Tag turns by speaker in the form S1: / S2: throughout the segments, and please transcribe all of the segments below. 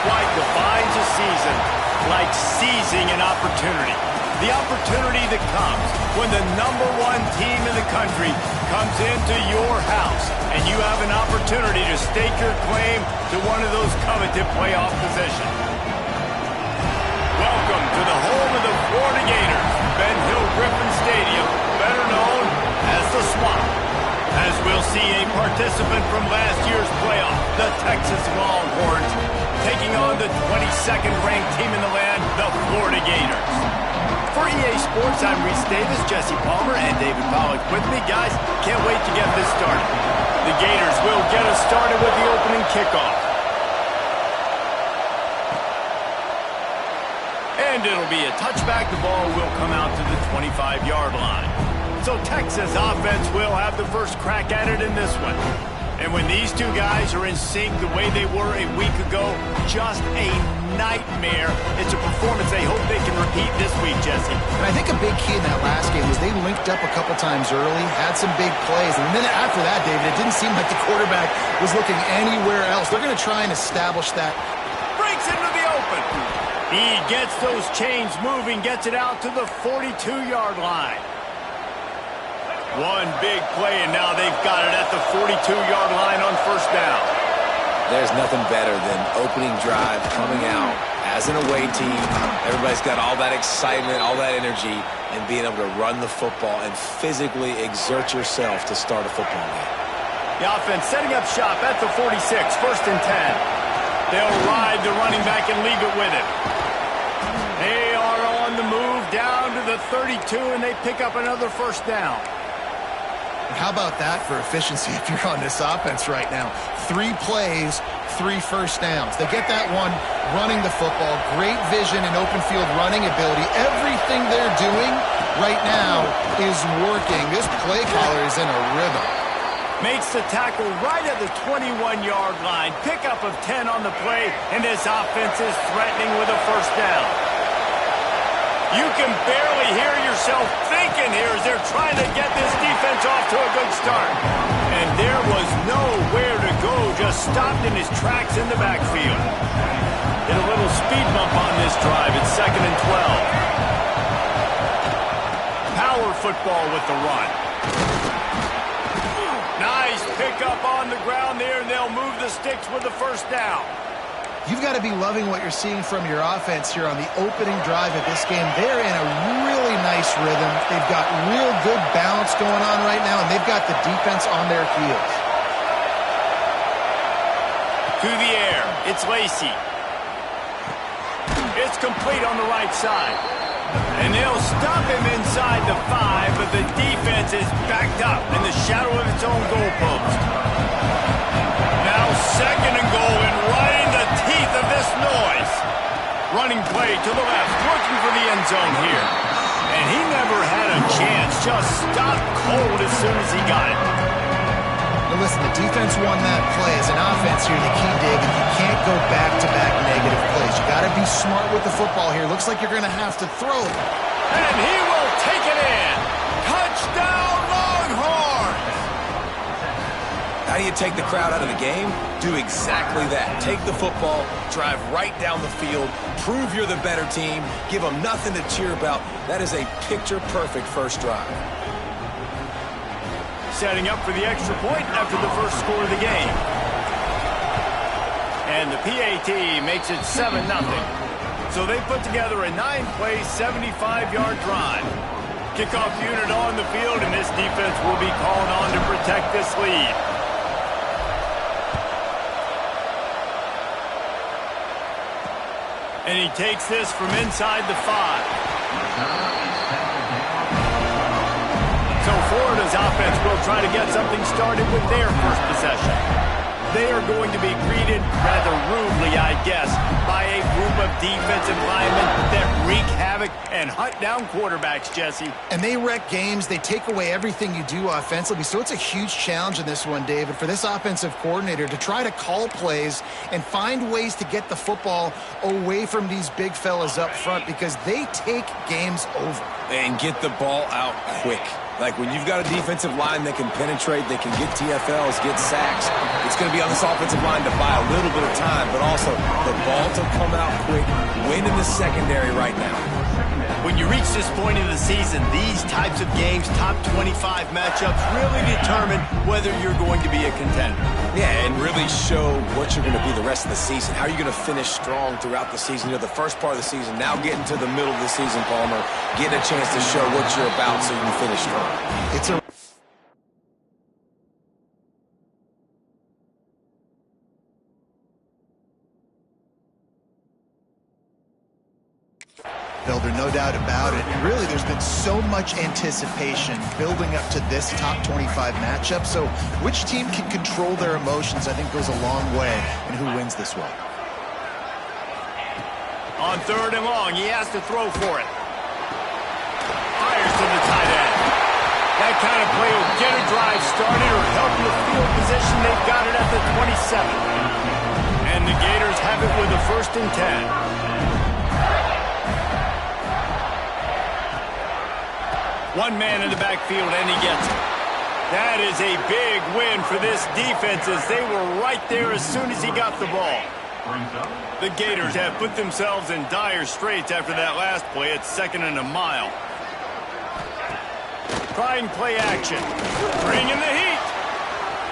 S1: flight defines a season like seizing an opportunity. The opportunity that comes when the #1 team in the country comes into your house and you have an opportunity to stake your claim to one of those coveted playoff positions. Welcome to the home of the Florida Gators, Ben Hill Griffin Stadium, better known as the Swamp. As we'll see a participant from last year's playoff, the Texas Longhorns, taking on the 22nd ranked team in the land, the Florida Gators. For EA Sports, I'm Reese Davis, Jesse Palmer, and David Pollack with me. Guys, can't wait to get this started. The Gators will get us started with the opening kickoff. And it'll be a touchback. The ball will come out to the 25-yard line. So Texas offense will have the first crack at it in this one. And when these two guys are in sync the way they were a week ago, just a nightmare. It's a performance they hope they can repeat this week, Jesse.
S2: And I think a big key in that last game was they linked up a couple times early, had some big plays. And then after that, David, it didn't seem like the quarterback was looking anywhere else. They're going to try and establish that.
S1: Breaks into the open. He gets those chains moving, gets it out to the 42-yard line. One big play, and now they've got it at the 42-yard line on first down.
S3: There's nothing better than opening drive, coming out as an away team. Everybody's got all that excitement, all that energy, and being able to run the football and physically exert yourself to start a football game.
S1: The offense setting up shop at the 46, first and 10. They'll ride the running back and leave it with him. They are on the move down to the 32, and they pick up another first down.
S2: How about that for efficiency if you're on this offense right now? 3 plays, 3 first downs. They get that one running the football, great vision and open field running ability. Everything they're doing right now is working. This play caller is in a rhythm.
S1: Makes the tackle right at the 21-yard line. Pickup of 10 on the play, and this offense is threatening with a first down. You can barely hear yourself thinking here as they're trying to get this defense off to a good start. And there was nowhere to go, just stopped in his tracks in the backfield. Hit a little speed bump on this drive. It's 2nd and 12. Power football with the run. Nice pickup on the ground there, and they'll move the sticks with the first down.
S2: You've got to be loving what you're seeing from your offense here on the opening drive of this game. They're in a really nice rhythm. They've got real good balance going on right now, and they've got the defense on their heels.
S1: To the air, it's Lacy. It's complete on the right side. And they'll stop him inside the 5, but the defense is backed up in the shadow of its own goalpost. Now 2nd and goal, and right in the teeth of this noise. Running play to the left, looking for the end zone here. And he never had a chance, just stopped cold as soon as he got it.
S2: Now listen, the defense won that play. As an offense here, the key, David, you can't go back-to-back negative plays. You got to be smart with the football here. Looks like you're going to have to throw it.
S1: And he will take it in. Touchdown, Longhorns!
S3: How do you take the crowd out of the game? Do exactly that. Take the football, drive right down the field, prove you're the better team, give them nothing to cheer about. That is a picture-perfect first drive.
S1: Setting up for the extra point after the first score of the game. And the PAT makes it 7-0. So they put together a 9-play, 75-yard drive. Kickoff unit on the field, and this defense will be called on to protect this lead. And he takes this from inside the 5. So Florida's offense will try to get something started with their first possession. They are going to be greeted rather rudely, I guess, by a group of defensive linemen that wreak havoc and hunt down quarterbacks, Jesse.
S2: And they wreck games. They take away everything you do offensively. So it's a huge challenge in this one, David, for this offensive coordinator to try to call plays and find ways to get the football away from these big fellas up front because they take games over.
S3: And get the ball out quick. Like when you've got a defensive line that can penetrate, they can get TFLs, get sacks, it's going to be on this offensive line to buy a little bit of time, but also the ball to come out quick, win in the secondary right now.
S1: When you reach this point in the season, these types of games, top 25 matchups, really determine whether you're going to be a contender.
S3: Yeah, and really show what you're going to be the rest of the season. How are you going to finish strong throughout the season? You know, the first part of the season, now getting to the middle of the season, Palmer, getting a chance to show what you're about so you can finish strong.
S2: It's a builder, no doubt about it. And really, there's been so much anticipation building up to this top 25 matchup. So which team can control their emotions, I think, goes a long way in who wins this one.
S1: On 3rd and long, he has to throw for it. Fires to the tight end. That kind of play will get a drive started or help the field position. They've got it at the 27. And the Gators have it with a 1st and 10. One man in the backfield, and he gets it. That is a big win for this defense as they were right there as soon as he got the ball. The Gators have put themselves in dire straits after that last play. It's 2nd and a mile. Trying play action. Bringing the heat.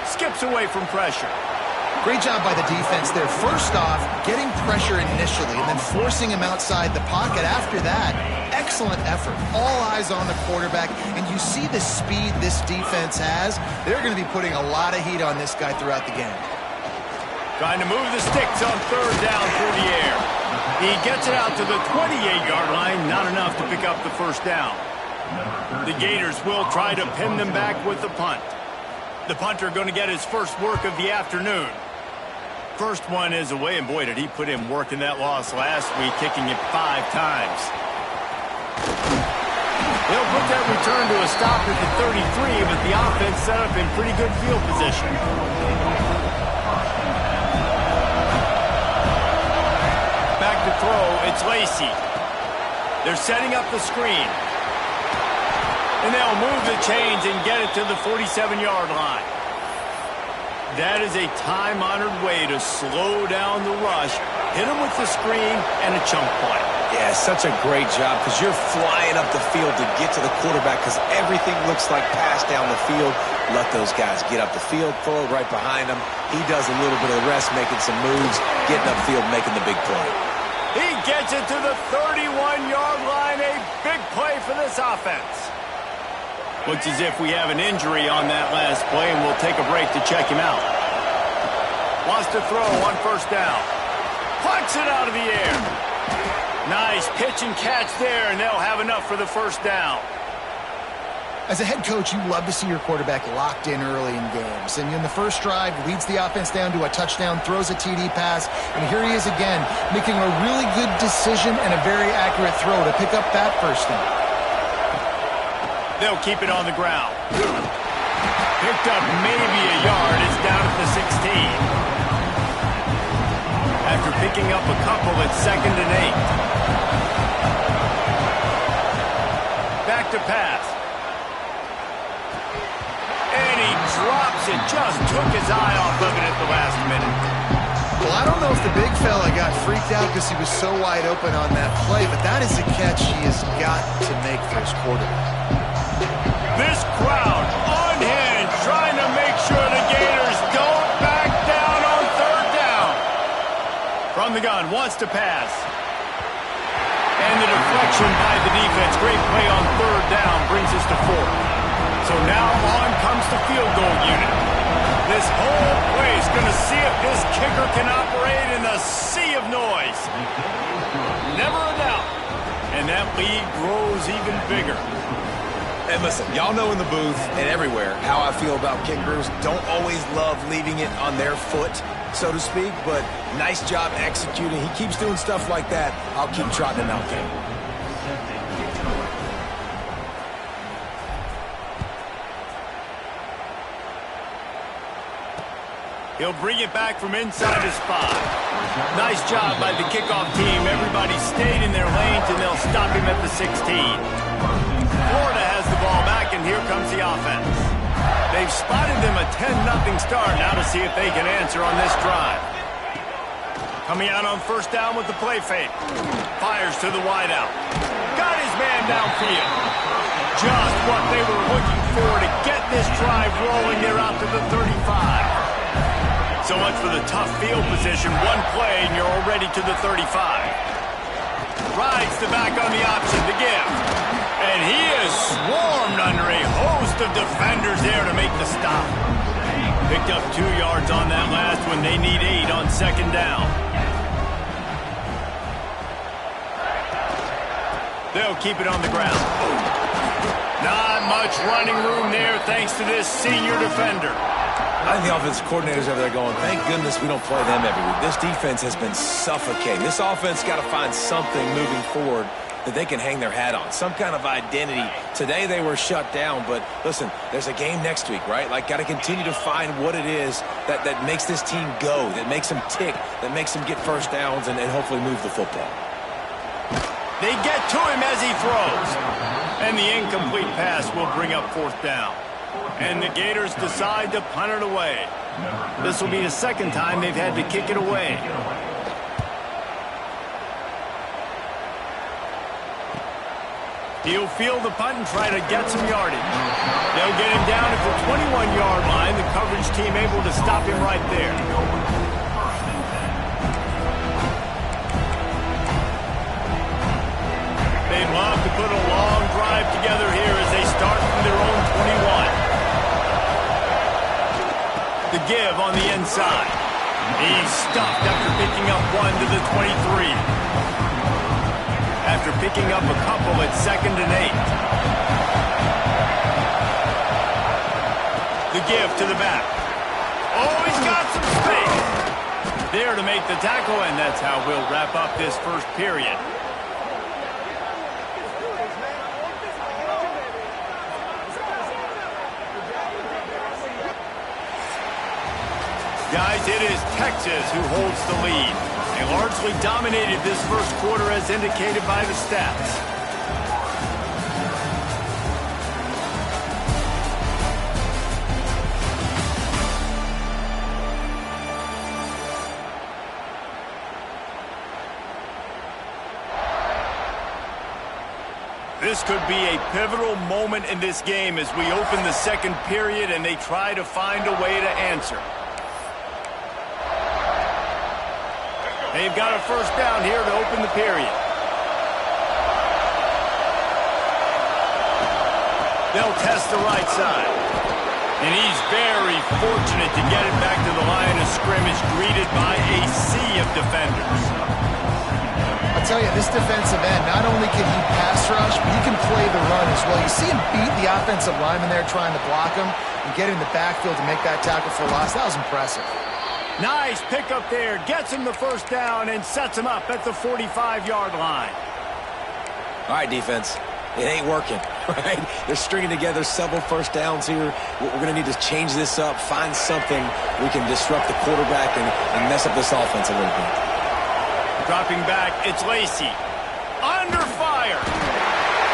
S1: Skips away from pressure.
S2: Great job by the defense there. First off, getting pressure initially and then forcing him outside the pocket. After that, excellent effort. All eyes on the quarterback, and you see the speed this defense has. They're going to be putting a lot of heat on this guy throughout the game.
S1: Trying to move the sticks on 3rd down through the air. He gets it out to the 28-yard line. Not enough to pick up the 1st down. The Gators will try to pin them back with the punt. The punter going to get his first work of the afternoon. First one is away, and boy, did he put in work in that loss last week, kicking it 5 times. They'll put that return to a stop at the 33, but the offense set up in pretty good field position. Back to throw, it's Lacey. They're setting up the screen. And they'll move the chains and get it to the 47-yard line. That is a time-honored way to slow down the rush, hit them with the screen, and a chunk play.
S3: Yeah, such a great job because you're flying up the field to get to the quarterback because everything looks like pass down the field. Let those guys get up the field, throw it right behind him. He does a little bit of the rest, making some moves, getting upfield, making the big play.
S1: He gets it to the 31-yard line, a big play for this offense. Looks as if we have an injury on that last play, and we'll take a break to check him out. Wants to throw on 1st down. Plucks it out of the air. Nice pitch and catch there, and they'll have enough for the 1st down.
S2: As a head coach, you love to see your quarterback locked in early in games. And in the first drive, leads the offense down to a touchdown, throws a TD pass, and here he is again, making a really good decision and a very accurate throw to pick up that 1st down.
S1: They'll keep it on the ground. Picked up maybe a yard. It's down at the 16. After picking up a couple, it's 2nd and 8. Back to pass. And he drops it. Just took his eye off of it at the last minute.
S2: Well, I don't know if the big fella got freaked out because he was so wide open on that play, but that is a catch he has got to make for his quarterback.
S1: This crowd unhinged, trying to make sure the Gators don't back down on 3rd down. From the gun, wants to pass. And the deflection by the defense. Great play on 3rd down brings us to 4th. So now on comes the field goal unit. This whole place going to see if this kicker can operate in the sea of noise. Never a doubt. And that lead grows even bigger.
S3: And listen, y'all know in the booth and everywhere how I feel about kickers. Don't always love leaving it on their foot, so to speak, but nice job executing. He keeps doing stuff like that. I'll keep trotting him out there.
S1: He'll bring it back from inside his spot. Nice job by the kickoff team. Everybody stayed in their lanes, and they'll stop him at the 16. Florida has the ball back, and here comes the offense. They've spotted them a 10-0 start. Now to see if they can answer on this drive. Coming out on first down with the play fake. Fires to the wideout. Got his man downfield. Just what they were looking for to get this drive rolling. They're out to the 35. So much for the tough field position. One play and you're already to the 35. Rides the back on the option to give. And he is swarmed under a host of defenders there to make the stop. Picked up 2 yards on that last one. They need 8 on second down. They'll keep it on the ground. Not much running room there thanks to this senior defender.
S3: I think the offensive coordinators over there going, thank goodness we don't play them every week. This defense has been suffocating. This offense got to find something moving forward that they can hang their hat on, some kind of identity. Today they were shut down, but listen, there's a game next week, right? Like, got to continue to find what it is that makes this team go, that makes them tick, that makes them get first downs and hopefully move the football.
S1: They get to him as he throws. And the incomplete pass will bring up fourth down. And the Gators decide to punt it away. This will be the second time they've had to kick it away. He'll field the punt and try to get some yardage. They'll get him down at the 21-yard line. The coverage team able to stop him right there. They'd love to put a long drive together here as they start from their own 21. The give on the inside. He's stuffed after picking up 1 to the 23. After picking up a couple at 2nd and 8. The give to the back. Oh, he's got some space. There to make the tackle, and that's how we'll wrap up this first period. Guys, it is Texas who holds the lead. They largely dominated this first quarter as indicated by the stats. This could be a pivotal moment in this game as we open the second period and they try to find a way to answer. They've got a first down here to open the period. They'll test the right side. And he's very fortunate to get it back to the line of scrimmage, greeted by a sea of defenders.
S2: I'll tell you, this defensive end, not only can he pass rush, but he can play the run as well. You see him beat the offensive lineman there trying to block him and get in the backfield to make that tackle for loss. That was impressive.
S1: Nice pickup there. Gets him the first down and sets him up at the 45-yard line.
S3: All right, defense. It ain't working, right? They're stringing together several first downs here. We're going to need to change this up, find something we can disrupt the quarterback and mess up this offense a little bit.
S1: Dropping back, it's Lacey. Under fire.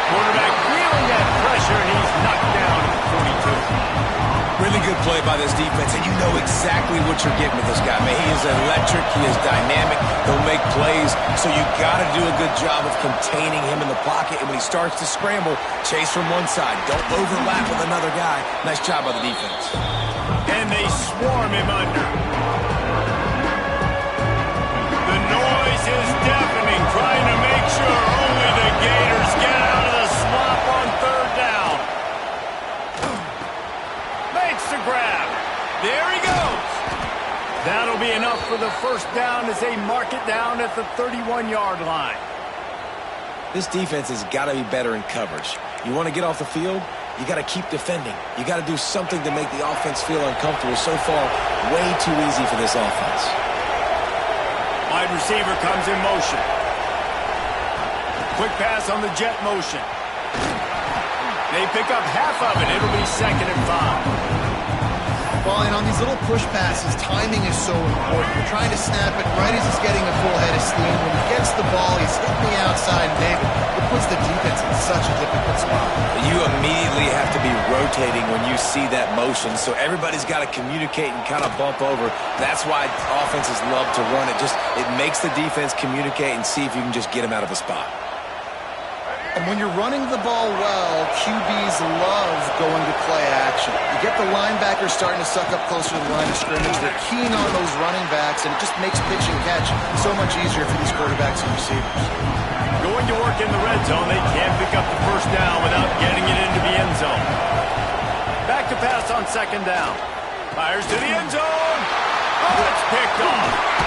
S1: Quarterback feeling that pressure, and he's knocked down at the 42.
S3: Really good play by this defense, and you know exactly what you're getting with this guy. Man, he is electric. He is dynamic. He'll make plays, so you got to do a good job of containing him in the pocket. And when he starts to scramble, chase from one side. Don't overlap with another guy. Nice job by the defense.
S1: And they swarm him under. The noise is deafening, trying to make sure only the Gators get out of the swamp on third down. Makes the grab. There he goes. That'll be enough for the first down as they mark it down at the 31-yard line.
S3: This defense has got to be better in coverage. You want to get off the field, you got to keep defending. You got to do something to make the offense feel uncomfortable. So far, way too easy for this offense.
S1: Wide receiver comes in motion. Quick pass on the jet motion. They pick up half of it. It'll be 2nd and 5.
S2: Well, Well, and on these little push passes, timing is so important. You're trying to snap it right as he's getting a full head of steam. When he gets the ball, he's hitting the outside, and David, it puts the defense in such a difficult spot.
S3: You immediately have to be rotating when you see that motion, so everybody's got to communicate and kind of bump over. That's why offenses love to run it. It makes the defense communicate and see if you can just get them out of a spot.
S2: And when you're running the ball well, QBs love going to play action. You get the linebackers starting to suck up closer to the line of scrimmage. They're keen on those running backs, and it just makes pitch and catch so much easier for these quarterbacks and receivers.
S1: Going to work in the red zone, they can't pick up the first down without getting it into the end zone. Back to pass on second down. Fires to the end zone. Oh, it's picked off.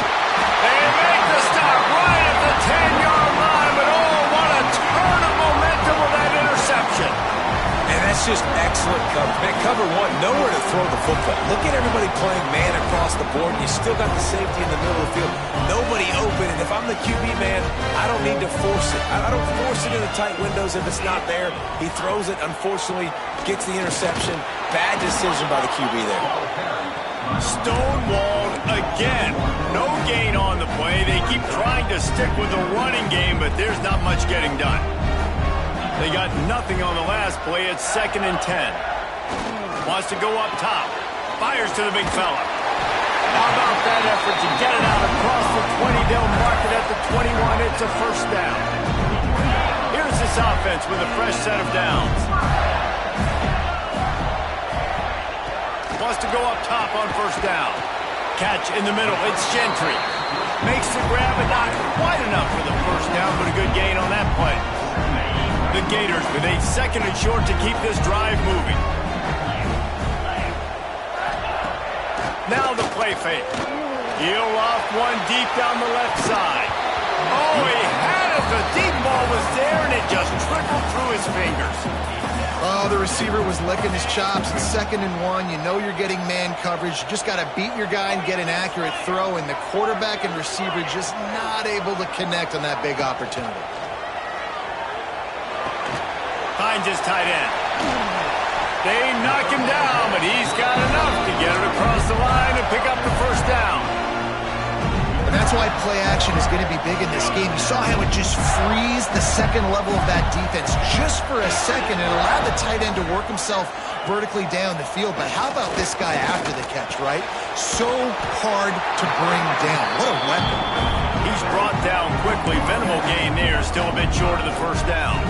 S1: They make the stop right at the 10-yard line, but oh, what a turn of momentum with that interception.
S3: And that's just excellent coverage. Man, cover one, nowhere to throw the football. Look at everybody playing man across the board. You still got the safety in the middle of the field. Nobody open, and if I'm the QB, man, I don't need to force it. I don't force it in the tight windows if it's not there. He throws it, unfortunately, gets the interception. Bad decision by the QB there.
S1: Stonewalled again. No gain on the play. They keep trying to stick with the running game, but there's not much getting done. They got nothing on the last play. It's 2nd and 10. Wants to go up top. Fires to the big fella. How about that effort to get it out across the 20? They'll mark it at the 21. It's a first down. Here's this offense with a fresh set of downs. Wants to go up top on first down. Catch in the middle. It's Gentry. Makes the grab, but not quite enough for the first down, but a good gain on that play. The Gators with a 2nd and short to keep this drive moving. Now the play fake. He'll off one deep down the left side. Oh, he had it. The deep ball was there, and it just trickled through his fingers.
S2: Oh, the receiver was licking his chops. It's 2nd and 1. You know you're getting man coverage. You just got to beat your guy and get an accurate throw, and the quarterback and receiver just not able to connect on that big opportunity.
S1: Finds his tight end. They knock him down, but he's got enough to get it across the line and pick up the first down.
S2: And that's why play action is going to be big in this game. You saw how it just frees the second level of that defense just for a second. It allowed the tight end to work himself vertically down the field. But how about this guy after the catch, right? So hard to bring down. What a weapon.
S1: He's brought down quickly. Minimal gain there. Still a bit short of the first down.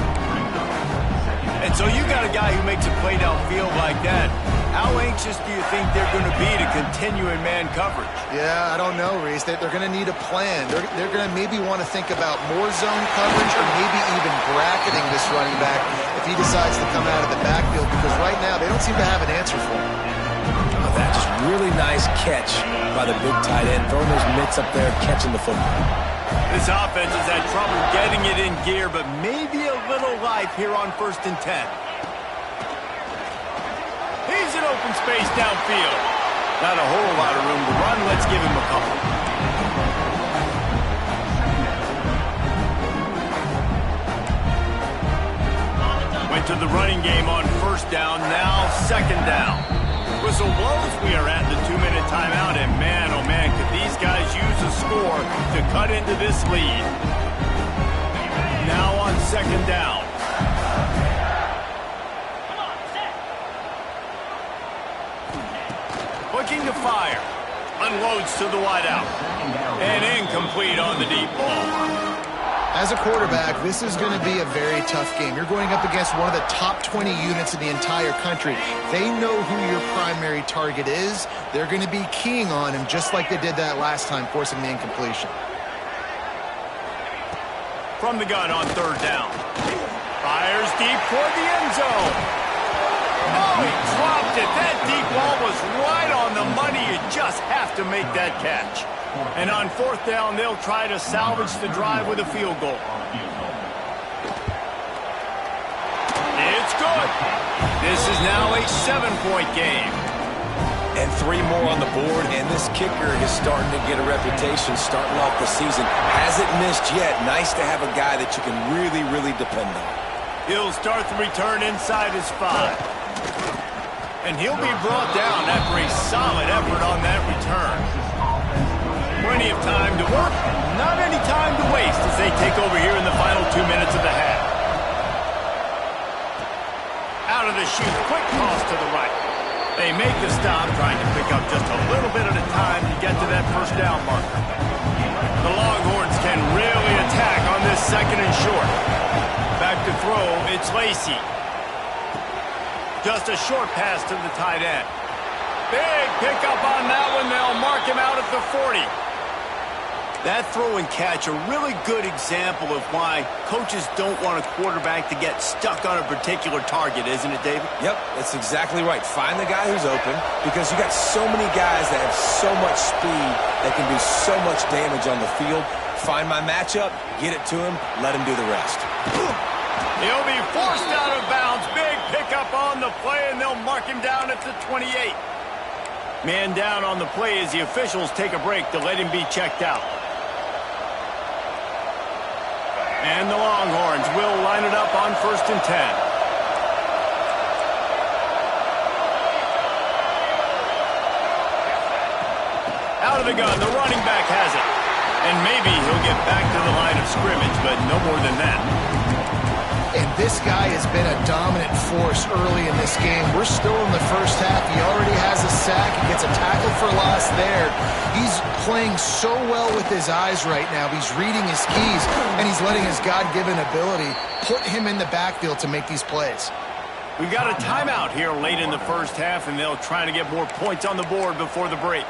S1: And so you got a guy who makes a play downfield like that. How anxious do you think they're going to be to continue in man coverage?
S2: Yeah, I don't know, Reese. They're going to need a plan. They're going to maybe want to think about more zone coverage or maybe even bracketing this running back if he decides to come out of the backfield, because right now they don't seem to have an answer for him.
S3: Oh, that just really nice catch by the big tight end. Throwing those mitts up there, catching the football.
S1: This offense has had trouble getting it in gear, but maybe a little life here on 1st and 10. He's in open space downfield. Not a whole lot of room to run. Let's give him a couple. Went to the running game on 1st down, now 2nd down. Whistle blows, we are at the 2-minute timeout, and man, oh man, could these guys use a score to cut into this lead. Now on 2nd down. Looking to fire. Unloads to the wideout. And incomplete on the deep ball.
S2: As a quarterback, this is going to be a very tough game. You're going up against one of the top 20 units in the entire country. They know who your primary target is. They're going to be keying on him just like they did that last time, forcing the incompletion.
S1: From the gun on 3rd down. Fires deep toward the end zone. Oh, he dropped it. That deep ball was right on the money. You just have to make that catch. And on 4th down, they'll try to salvage the drive with a field goal. It's good. This is now a 7-point game.
S3: And 3 more on the board, and this kicker is starting to get a reputation starting off the season. Hasn't missed yet. Nice to have a guy that you can really, really depend on.
S1: He'll start the return inside his 5. And he'll be brought down after a solid effort on that return. Plenty of time to work, not any time to waste as they take over here in the final 2 minutes of the half. Out of the chute, quick toss to the right. They make the stop, trying to pick up just a little bit at a time to get to that first down marker. The Longhorns can really attack on this second and short. Back to throw, it's Lacy. Just a short pass to the tight end. Big pickup on that one. They'll mark him out at the 40. That throw and catch, a really good example of why coaches don't want a quarterback to get stuck on a particular target, isn't it, David?
S3: Yep, that's exactly right. Find the guy who's open because you got so many guys that have so much speed that can do so much damage on the field. Find my matchup, get it to him, let him do the rest.
S1: He'll be forced out of bounds. Big pickup on the play, and they'll mark him down at the 28. Man down on the play as the officials take a break to let him be checked out. And the Longhorns will line it up on 1st and 10. Out of the gun, the running back has it. And maybe he'll get back to the line of scrimmage, but no more than that.
S2: And this guy has been a dominant force early in this game. We're still in the first half. He already has a sack. He gets a tackle for loss there. He's playing so well with his eyes right now. He's reading his keys, and he's letting his God-given ability put him in the backfield to make these plays.
S1: We've got a timeout here late in the first half, and they'll try to get more points on the board before the break.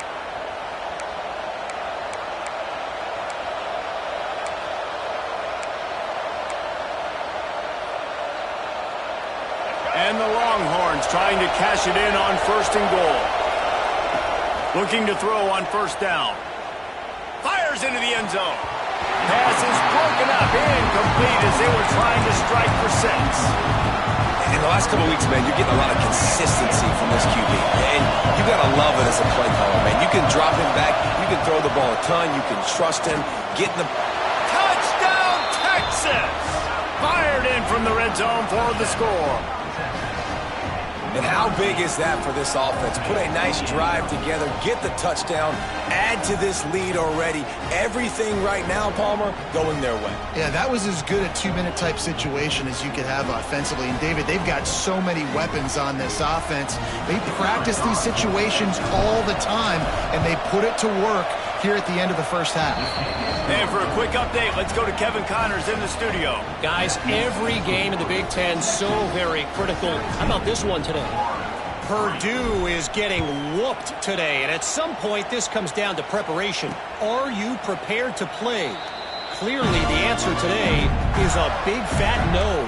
S1: And the Longhorns trying to cash it in on 1st and goal. Looking to throw on 1st down. Fires into the end zone. Pass is broken up, incomplete as they were trying to strike for 6.
S3: In the last couple of weeks, man, you're getting a lot of consistency from this QB. And you got to love it as a play caller, man. You can drop him back. You can throw the ball a ton. You can trust him. Get in the...
S1: Touchdown, Texas! Fired in from the red zone for the score.
S3: And how big is that for this offense? Put a nice drive together, get the touchdown, add to this lead already. Everything right now, Palmer, going their way.
S2: Yeah, that was as good a 2-minute type situation as you could have offensively. And, David, they've got so many weapons on this offense. They practice these situations all the time, and they put it to work here at the end of the first half.
S1: And for a quick update, let's go to Kevin Connors in the studio.
S4: Guys, every game in the Big Ten so very critical. How about this one today? Purdue is getting whooped today, and at some point this comes down to preparation. Are you prepared to play? Clearly the answer today is a big fat no.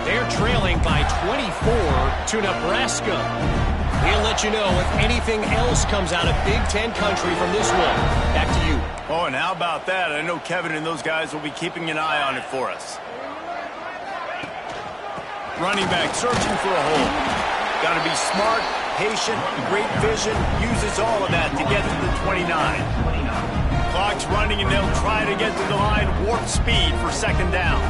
S4: They're trailing by 24 to Nebraska. We'll let you know if anything else comes out of Big Ten country from this one. Back to you.
S1: Oh, and how about that? I know Kevin and those guys will be keeping an eye on it for us. Running back searching for a hole. Got to be smart, patient, great vision. Uses all of that to get to the 29. Clock's running, and they'll try to get to the line. Warp speed for 2nd down.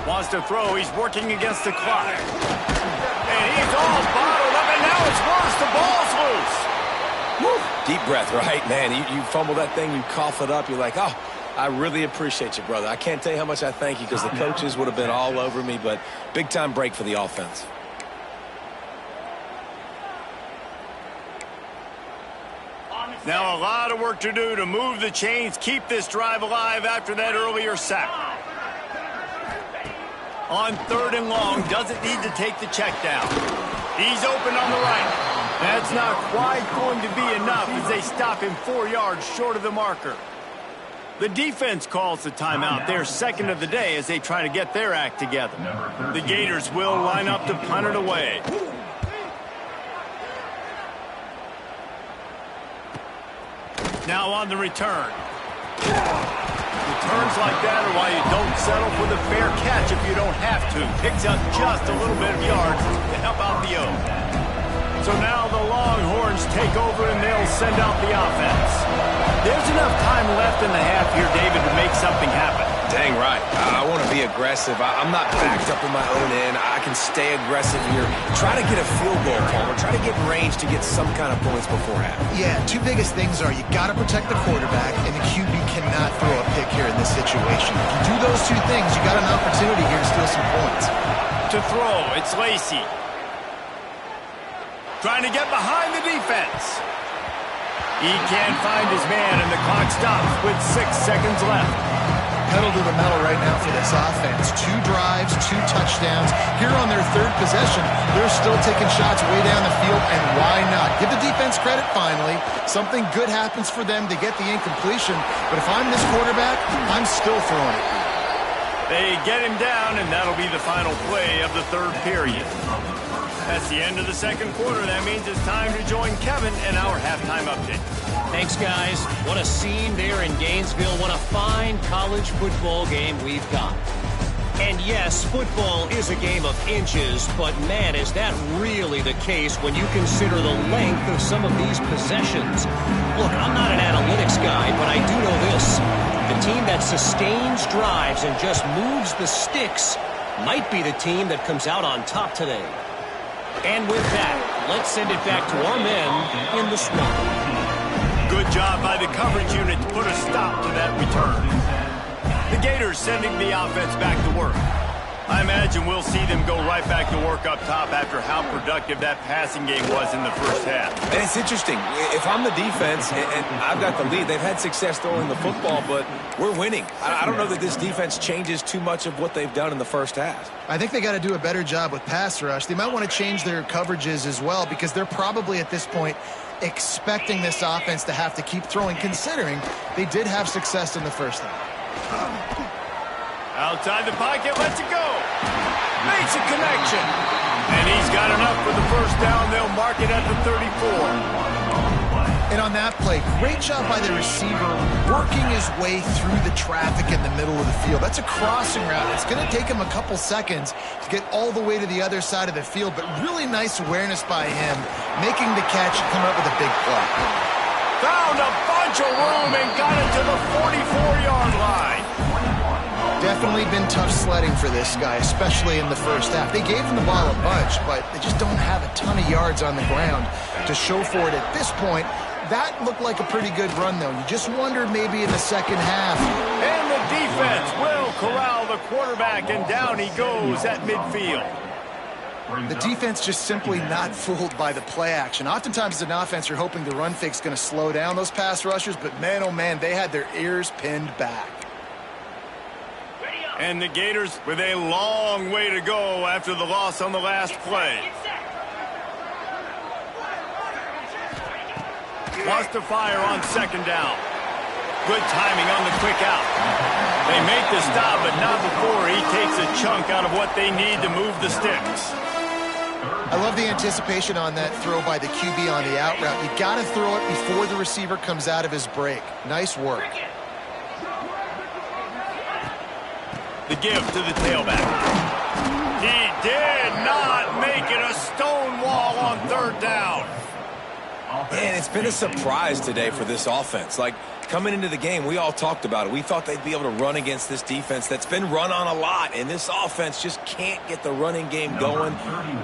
S1: Wants to throw. He's working against the clock. And he's all bottled up, and now it's worse. The ball's loose.
S3: Woo. Deep breath, right? Man, you fumble that thing, you cough it up, you're like, oh, I really appreciate you, brother. I can't tell you how much I thank you because the coaches would have been all over me, but big-time break for the offense.
S1: Now a lot of work to do to move the chains, keep this drive alive after that earlier sack. On 3rd and long, doesn't need to take the check down. He's open on the right. That's not quite going to be enough as they stop him 4 yards short of the marker. The defense calls the timeout, their 2nd of the day, as they try to get their act together. The Gators will line up to punt it away. Now on the return. Returns like that are why you don't settle for the fair catch if you don't have to. Picks up just a little bit of yards to help out the O. So now the Longhorns take over and they'll send out the offense. There's enough time left in the half here, David, to make something happen.
S3: Dang right. I want to be aggressive. I'm not backed up in my own end. I can stay aggressive here. Try to get a field goal, Palmer. Try to get in range to get some kind of points before half.
S2: Yeah, two biggest things are you got to protect the quarterback, and the QB cannot throw a pick here in this situation. If you do those two things, you got an opportunity here to steal some points.
S1: To throw, it's Lacy. Trying to get behind the defense. He can't find his man, and the clock stops with 6 seconds left.
S2: Pedal to the metal right now for this offense. 2 drives, 2 touchdowns. Here on their third possession, they're still taking shots way down the field, and why not? Give the defense credit finally. Something good happens for them to get the incompletion, but if I'm this quarterback, I'm still throwing it.
S1: They get him down, and that'll be the final play of the third period. That's the end of the second quarter. That means it's time to join Kevin in our halftime update.
S4: Thanks, guys. What a scene there in Gainesville. What a fine college football game we've got. And yes, football is a game of inches, but man, is that really the case when you consider the length of some of these possessions. Look, I'm not an analytics guy, but I do know this. The team that sustains drives and just moves the sticks might be the team that comes out on top today. And with that, let's send it back to our men in the swamp.
S1: Good job by the coverage unit to put a stop to that return. The Gators sending the offense back to work. I imagine we'll see them go right back to work up top after how productive that passing game was in the first half.
S3: And it's interesting. If I'm the defense and I've got the lead, they've had success throwing the football, but we're winning. I don't know that this defense changes too much of what they've done in the first half.
S2: I think they got to do a better job with pass rush. They might want to change their coverages as well, because they're probably at this point expecting this offense to have to keep throwing, considering they did have success in the first half.
S1: Outside the pocket, lets it go. Makes a connection. And he's got enough for the first down. They'll mark it at the 34.
S2: And on that play, great job by the receiver working his way through the traffic in the middle of the field. That's a crossing route. It's going to take him a couple seconds to get all the way to the other side of the field, but really nice awareness by him, making the catch and coming up with a big play.
S1: Found a bunch of room and got it to the 44-yard line.
S2: Definitely been tough sledding for this guy, especially in the first half. They gave him the ball a bunch, but they just don't have a ton of yards on the ground to show for it at this point. That looked like a pretty good run, though. You just wondered maybe in the second half.
S1: And the defense will corral the quarterback, and down he goes at midfield.
S2: The defense just simply not fooled by the play action. Oftentimes as an offense, you're hoping the run fake's going to slow down those pass rushers, but man, oh man, they had their ears pinned back.
S1: And the Gators with a long way to go after the loss on the last play. Wants to fire on second down. Good timing on the quick out. They make the stop, but not before he takes a chunk out of what they need to move the sticks.
S2: I love the anticipation on that throw by the QB on the out route. You got to throw it before the receiver comes out of his break. Nice work.
S1: The give to the tailback. He did not make it a stone wall on third down.
S3: And it's been a surprise today for this offense. Like, coming into the game, we all talked about it. We thought they'd be able to run against this defense that's been run on a lot, and this offense just can't get the running game going.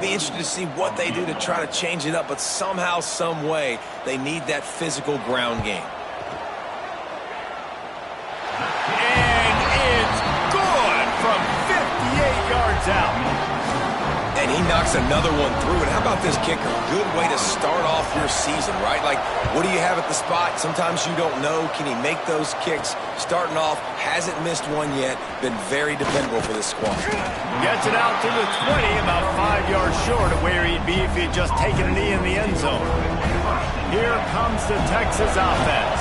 S3: Be interested to see what they do to try to change it up, but somehow, some way, they need that physical ground game.
S1: And it's good from 58 yards out.
S3: And he knocks another one through. And how about this kicker? Good way to start off your season, right? Like, what do you have at the spot? Sometimes you don't know. Can he make those kicks? Starting off, hasn't missed one yet. Been very dependable for this squad.
S1: Gets it out to the 20, about 5 yards short of where he'd be if he'd just taken a knee in the end zone. Here comes the Texas offense.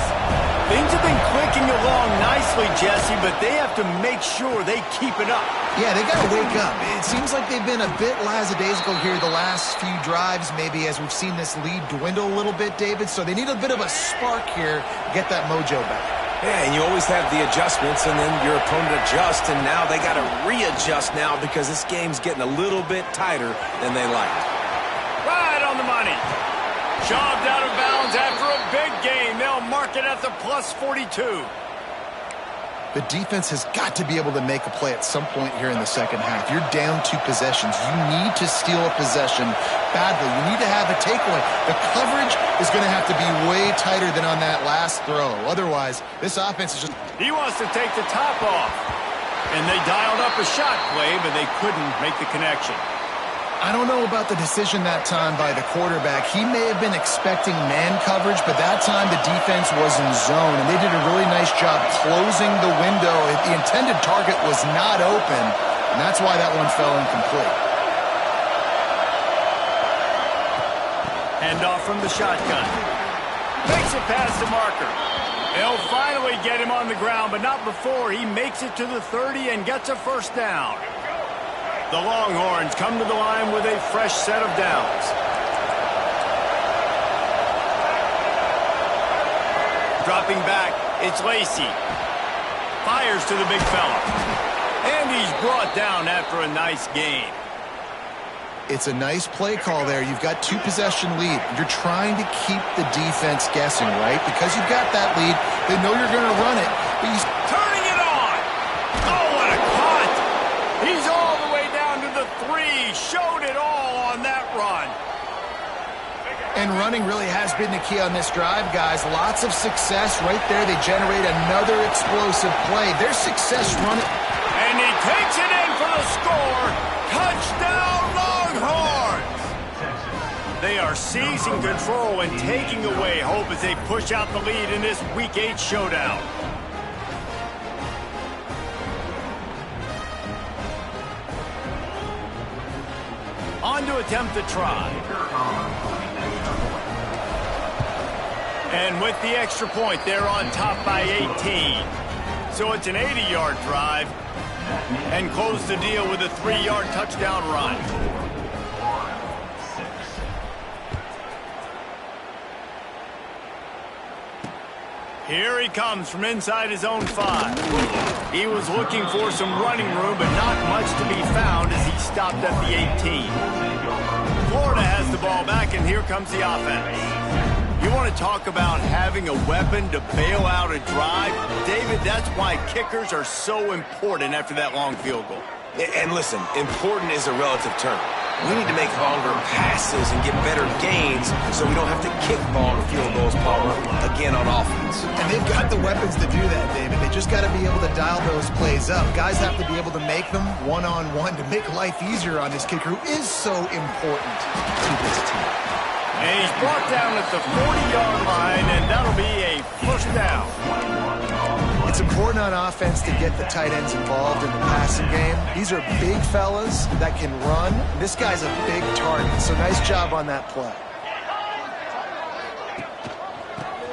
S1: Things have been clicking along nicely, Jesse, but they have to make sure they keep it up.
S2: Yeah, they got to wake up. It seems like they've been a bit lackadaisical here the last few drives, maybe, as we've seen this lead dwindle a little bit, David. So they need a bit of a spark here to get that mojo back.
S3: Yeah, and you always have the adjustments, and then your opponent adjusts, and now they got to readjust now because this game's getting a little bit tighter than they liked.
S1: Right on the money. Shoved out of bounds after a big game. They'll mark it at the plus 42.
S2: The defense has got to be able to make a play at some point here in the second half. You're down 2 possessions. You need to steal a possession badly. You need to have a takeaway. The coverage is going to have to be way tighter than on that last throw. Otherwise, this offense is just...
S1: He wants to take the top off. And they dialed up a shot play, but they couldn't make the connection.
S2: I don't know about the decision that time by the quarterback. He may have been expecting man coverage, but that time the defense was in zone, and they did a really nice job closing the window. The intended target was not open, and that's why that one fell incomplete.
S1: Hand off from the shotgun. Makes it past the marker. They'll finally get him on the ground, but not before he makes it to the 30 and gets a first down. The Longhorns come to the line with a fresh set of downs. Dropping back, it's Lacey. Fires to the big fella. And he's brought down after a nice gain.
S2: It's a nice play call there. You've got 2-possession lead. You're trying to keep the defense guessing, right? Because you've got that lead, they know you're going to run it. But he's
S1: turning it on. Oh, what a cut. He's all the way down to the 3. Showed it all on that run.
S2: And running really has been the key on this drive, guys. Lots of success right there. They generate another explosive play. Their success running.
S1: And he takes it in for the score. Touchdown, Longhorns! They are seizing control and taking away hope as they push out the lead in this Week 8 showdown. On to attempt the try. And with the extra point, they're on top by 18. So it's an 80-yard drive. And close the deal with a 3-yard touchdown run. Here he comes from inside his own 5. He was looking for some running room, but not much to be found as he stopped at the 18. Florida has the ball back, and here comes the offense. You want to talk about having a weapon to bail out a drive? David, that's why kickers are so important after that long field goal.
S3: And listen, important is a relative term. We need to make longer passes and get better gains so we don't have to kick long field goals, Palmer, again on offense.
S2: And they've got the weapons to do that, David. They just got to be able to dial those plays up. Guys have to be able to make them one-on-one to make life easier on this kicker who is so important to this team.
S1: And he's brought down at the 40-yard line, and that'll be a first down.
S2: It's important on offense to get the tight ends involved in the passing game. These are big fellas that can run. This guy's a big target, so nice job on that play.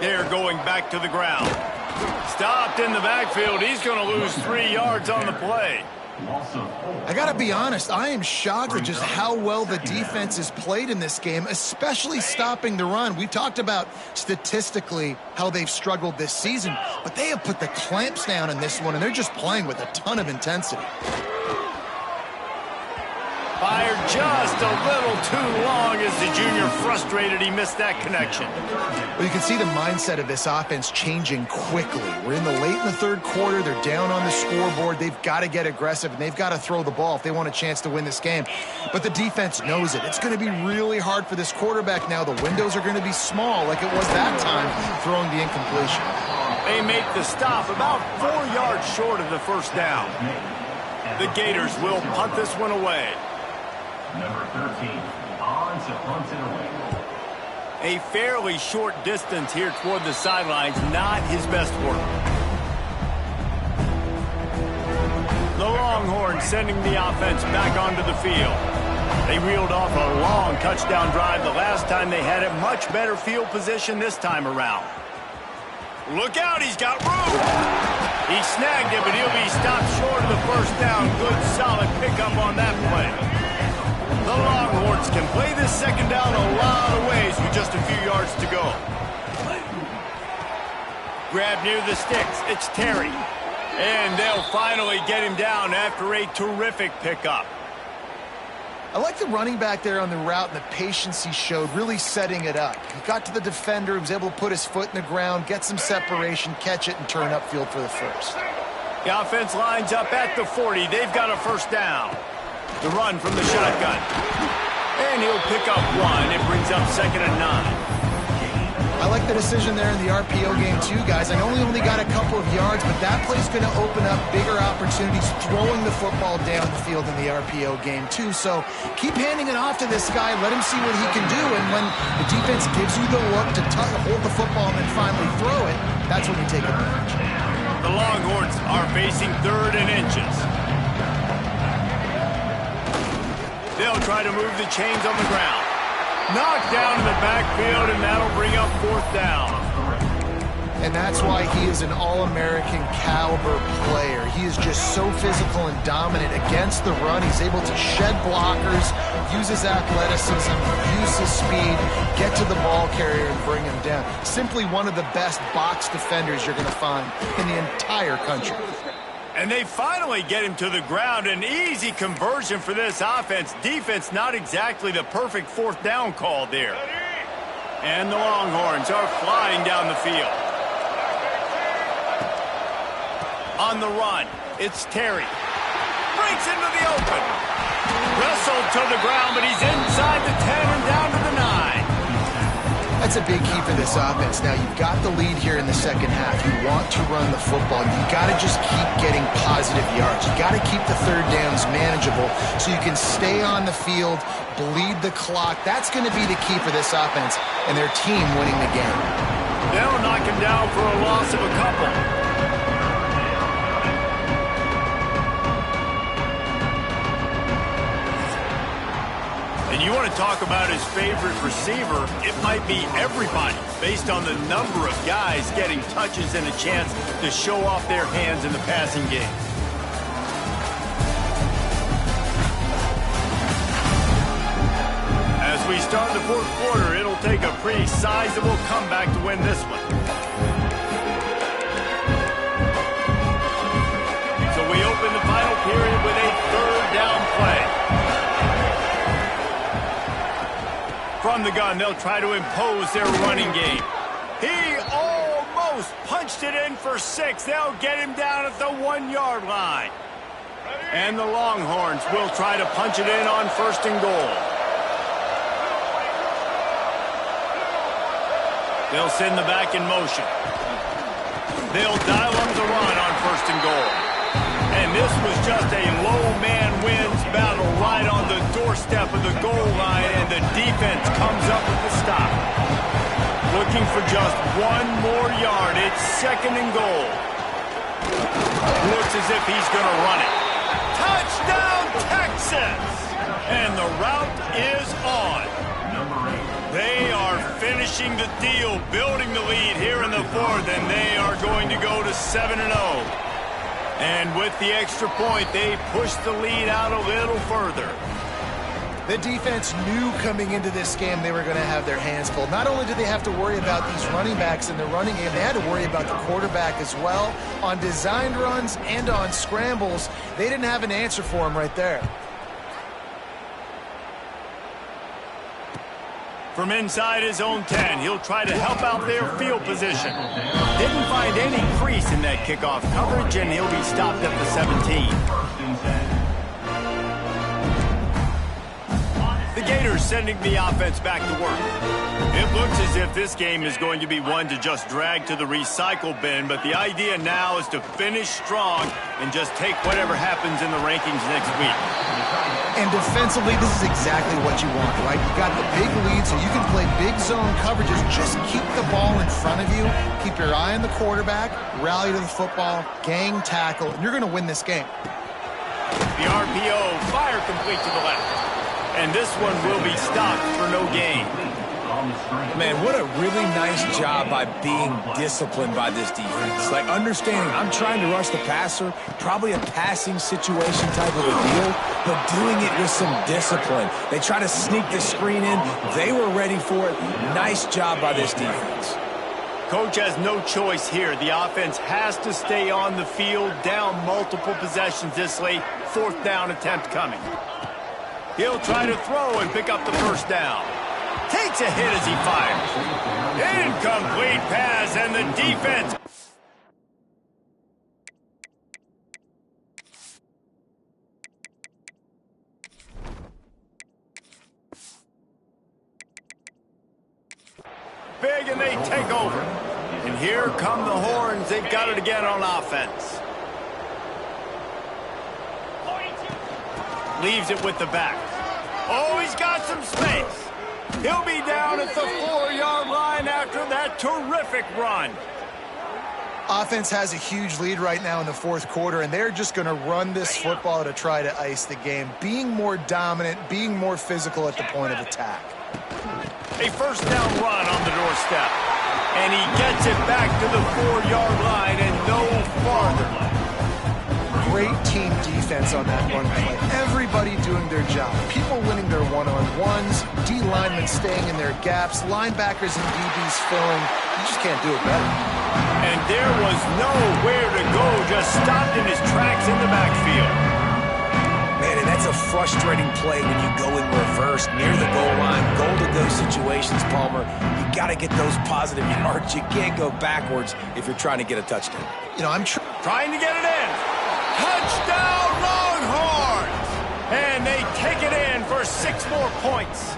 S1: They're going back to the ground. Stopped in the backfield. He's going to lose 3 yards on the play.
S2: I got to be honest, I am shocked at just how well the defense has played in this game, especially stopping the run. We talked about statistically how they've struggled this season, but they have put the clamps down in this one, and they're just playing with a ton of intensity.
S1: Fired just a little too long as the junior frustrated he missed that connection.
S2: Well, you can see the mindset of this offense changing quickly. We're in the late in the third quarter. They're down on the scoreboard. They've got to get aggressive, and they've got to throw the ball if they want a chance to win this game. But the defense knows it. It's going to be really hard for this quarterback now. The windows are going to be small like it was that time throwing the incompletion.
S1: They make the stop about 4 yards short of the first down. The Gators will punt this one away.
S5: Number 13, on to punt it away.
S1: A fairly short distance here toward the sidelines, not his best work. The Longhorns sending the offense back onto the field. They reeled off a long touchdown drive the last time they had it. Much better field position this time around. Look out, he's got room. He snagged it, but he'll be stopped short of the first down. Good, solid pickup on that play. The Longhorns can play this second down a lot of ways with just a few yards to go. Grab near the sticks. It's Terry. And they'll finally get him down after a terrific pickup.
S2: I like the running back there on the route and the patience he showed, really setting it up. He got to the defender, he was able to put his foot in the ground, get some separation, catch it, and turn upfield for the first.
S1: The offense lines up at the 40. They've got a first down. The run from the shotgun. And he'll pick up one. It brings up 2nd and 9.
S2: I like the decision there in the RPO game too, guys. I know we only got a couple of yards, but that play's going to open up bigger opportunities throwing the football down the field in the RPO game too. So keep handing it off to this guy. Let him see what he can do. And when the defense gives you the look to hold the football and then finally throw it, that's when you take advantage.
S1: The Longhorns are facing 3rd and inches. They'll try to move the chains on the ground. Knocked down in the backfield, and that'll bring up 4th down.
S2: And that's why he is an All-American caliber player. He is just so physical and dominant against the run. He's able to shed blockers, use his athleticism, use his speed, get to the ball carrier and bring him down. Simply one of the best box defenders you're going to find in the entire country.
S1: And they finally get him to the ground. An easy conversion for this offense. Defense, not exactly the perfect 4th down call there. And the Longhorns are flying down the field. On the run, it's Terry. Breaks into the open. Wrestled to the ground, but he's inside the 10 and down to the 9.
S2: That's a big key for this offense. Now, you've got the lead here in the second half. You want to run the football. You've got to just keep getting positive yards. You've got to keep the 3rd downs manageable so you can stay on the field, bleed the clock. That's going to be the key for this offense and their team winning the game.
S1: They'll knock him down for a loss of a couple. And you want to talk about his favorite receiver, it might be everybody, based on the number of guys getting touches and a chance to show off their hands in the passing game. As we start the 4th quarter, it'll take a pretty sizable comeback to win this one. So we open the final period with a 3rd down play. From the gun, they'll try to impose their running game. He almost punched it in for 6. They'll get him down at the 1-yard line. And the Longhorns will try to punch it in on 1st and goal. They'll send the back in motion. They'll dial up the run on 1st and goal. And this was just a low man wins battle right on the doorstep of the goal line, and the defense comes up with the stop. Looking for just 1 more yard. It's 2nd and goal. Looks as if he's going to run it. Touchdown, Texas! And the route is on. They are finishing the deal, building the lead here in the 4th, and they are going to go to 7-0. And with the extra point, they push the lead out a little further.
S2: The defense knew coming into this game they were going to have their hands full. Not only did they have to worry about these running backs in the running game, they had to worry about the quarterback as well. On designed runs and on scrambles, they didn't have an answer for him right there.
S1: From inside his own 10, he'll try to help out their field position. Didn't find any crease in that kickoff coverage, and he'll be stopped at the 17. The Gators sending the offense back to work. It looks as if this game is going to be one to just drag to the recycle bin, but the idea now is to finish strong and just take whatever happens in the rankings next week.
S2: And defensively, this is exactly what you want, right? You got the big lead, so you can play big zone coverages. Just keep the ball in front of you. Keep your eye on the quarterback. Rally to the football. Gang tackle. And you're going to win this game.
S1: The RPO, fire complete to the left. And this one will be stopped for no gain.
S3: Man, what a really nice job by being disciplined by this defense. Like, understanding I'm trying to rush the passer, probably a passing situation type of a deal, but doing it with some discipline. They try to sneak the screen in. They were ready for it. Nice job by this defense.
S1: Coach has no choice here. The offense has to stay on the field, down multiple possessions this late. 4th down attempt coming. He'll try to throw and pick up the first down. Takes a hit as he fires. Incomplete pass, and the defense big, and they take over. And here come the horns. They've got it again on offense. Leaves it with the back. Oh, he's got some space. He'll be down at the 4-yard line after that terrific run.
S2: Offense has a huge lead right now in the fourth quarter, and they're just going to run this football to try to ice the game, being more dominant, being more physical at the point of attack.
S1: A first down run on the doorstep. And he gets it back to the 4-yard line and no farther.
S2: Great team defense on that run play. Everybody doing their job. People winning their one-on-ones, D linemen staying in their gaps, linebackers and DBs filling. You just can't do it better.
S1: And there was nowhere to go, just stopped in his tracks in the backfield.
S3: Man, and that's a frustrating play when you go in reverse near the goal line. Goal-to-go situations, Palmer. You got to get those positive yards. You can't go backwards if you're trying to get a touchdown.
S2: You know, I'm
S1: trying to get it in. Touchdown, Longhorns! And they take it in for 6 more points.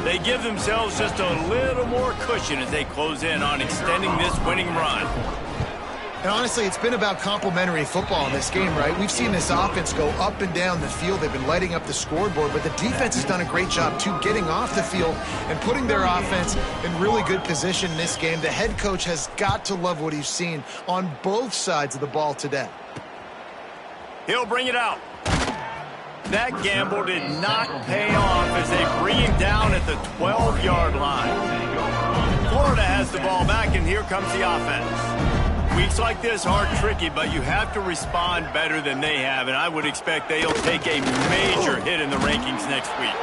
S1: They give themselves just a little more cushion as they close in on extending this winning run.
S2: And honestly, it's been about complementary football in this game, right? We've seen this offense go up and down the field. They've been lighting up the scoreboard, but the defense has done a great job, too, getting off the field and putting their offense in really good position in this game. The head coach has got to love what he's seen on both sides of the ball today.
S1: He'll bring it out. That gamble did not pay off as they bring him down at the 12-yard line. Florida has the ball back, and here comes the offense. Weeks like this are tricky, but you have to respond better than they have, and I would expect they'll take a major hit in the rankings next week.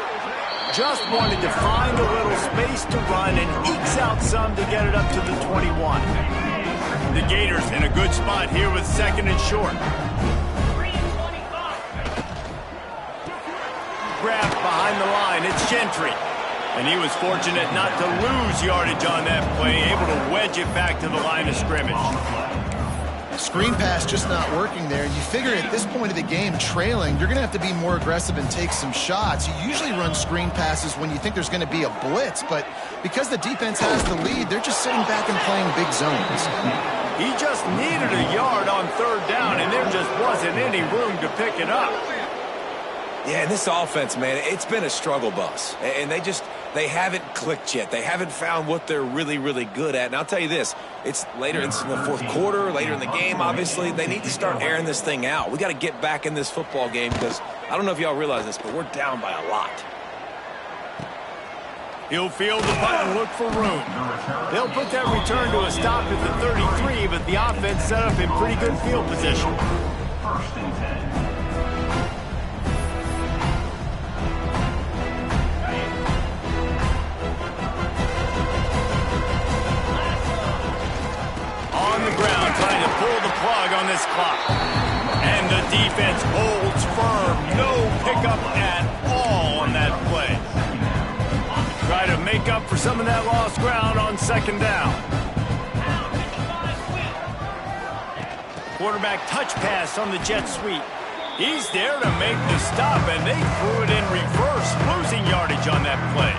S1: Just wanted to find a little space to run and ekes out some to get it up to the 21. The Gators in a good spot here with 2nd and short. Grabbed behind the line, it's Gentry. And he was fortunate not to lose yardage on that play, able to wedge it back to the line of scrimmage.
S2: Screen pass just not working there. You figure at this point of the game, trailing, you're going to have to be more aggressive and take some shots. You usually run screen passes when you think there's going to be a blitz, but because the defense has the lead, they're just sitting back and playing big zones.
S1: He just needed a yard on 3rd down, and there just wasn't any room to pick it up.
S3: Yeah, and this offense, man, it's been a struggle bus. And they haven't clicked yet. They haven't found what they're really, really good at. And I'll tell you this, it's later in the fourth quarter, later in the game, obviously. They need to start airing this thing out. We got to get back in this football game because I don't know if y'all realize this, but we're down by a lot.
S1: He'll field the punt and look for room. They'll put that return to a stop at the 33, but the offense set up in pretty good field position.
S5: 1st and 10.
S1: On the ground, trying to pull the plug on this clock. And the defense holds firm. No pickup at all on that play. Try to make up for some of that lost ground on 2nd down. Quarterback touch pass on the jet sweep. He's there to make the stop, and they threw it in reverse, losing yardage on that play.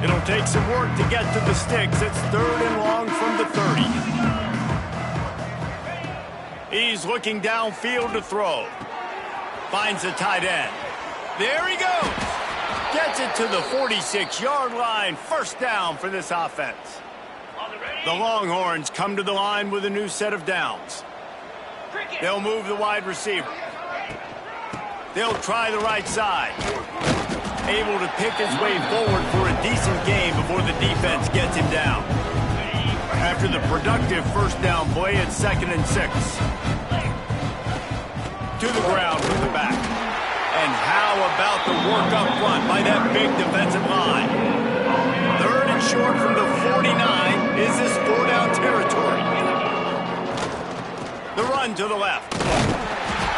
S1: It'll take some work to get to the sticks. It's 3rd and long from the 30. He's looking downfield to throw. Finds the tight end. There he goes. Gets it to the 46-yard line. 1st down for this offense. The Longhorns come to the line with a new set of downs. They'll move the wide receiver. They'll try the right side. Able to pick his way forward for a decent gain before the defense gets him down. After the productive 1st down play, it's 2nd and 6. To the ground from the back. And how about the work up front by that big defensive line? 3rd and short from the 49. Is this 4-down territory? The run to the left.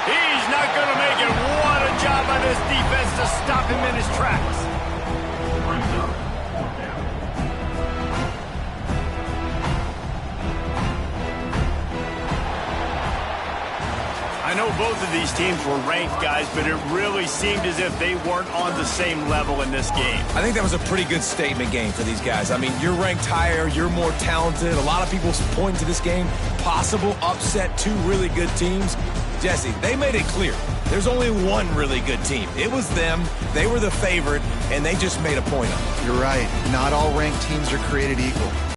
S1: He's not going to make it. What a job by this defense to stop him in his tracks. I know both of these teams were ranked, guys, but it really seemed as if they weren't on the same level in this game.
S3: I think that was a pretty good statement game for these guys. I mean, you're ranked higher, you're more talented. A lot of people point to this game, possible upset, two really good teams. Jesse, they made it clear. There's only one really good team. It was them. They were the favorite, and they just made a point of it.
S2: You're right. Not all ranked teams are created equal.